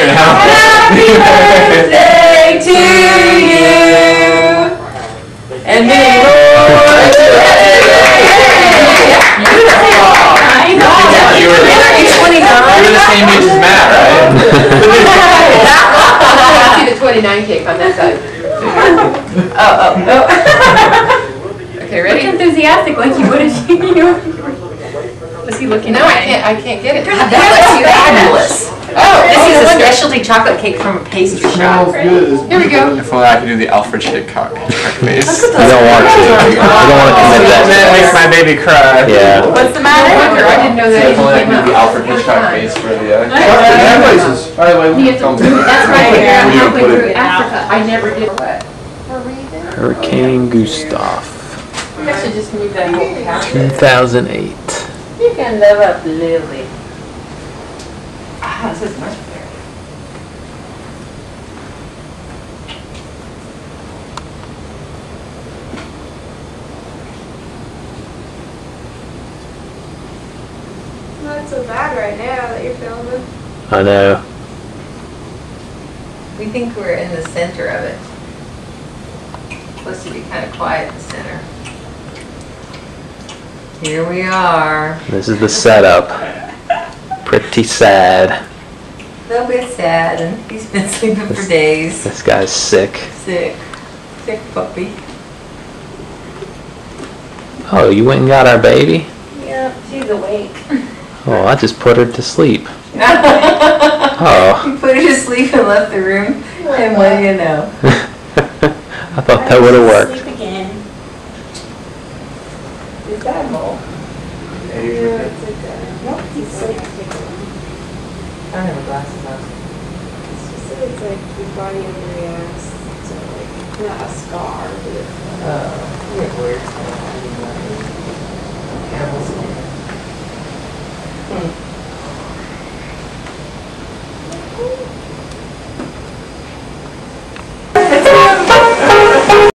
sure to have Happy birthday to you, and many more. You were the same age as Matt, right? I see the 29 cake on that side. Oh. Okay, ready? Look enthusiastic like you would if you. Was he looking? No, I can't get it. That looks fabulous. Oh, This is a specialty chocolate cake from a pastry shop. Here we go. If only I could do the Alfred Hitchcock base. I don't want to. I don't want to commit That that. makes my baby cry. Yeah. What's the No matter? wonder, I didn't know that If even only I came could do the up. Alfred Hitchcock base for the. Places. By the way, That's right. Where do you Halfway put through it? Africa. I never did what? What were you doing? Hurricane Gustav, I should just move that whole couch. 2008. You can live up Lily. Ah, this is much better. Not so bad right now that you're filming. I know. We think we're in the center of it. Supposed to be kind of quiet in the center. Here we are. This is the setup. Pretty sad. A little bit sad, and he's been sleeping for days. This guy's sick. Sick. Sick puppy. Oh, you went and got our baby? Yeah, she's awake. Oh, I just put her to sleep. Oh. You put her to sleep and left the room, and what do you know? I thought that would have worked. Sleep again. Is that mole? Yeah, it's like Nope, he's asleep. I don't have my glasses on. It's just that it's like your body overreacts to like not a scar, but it's Oh, you have weird stuff.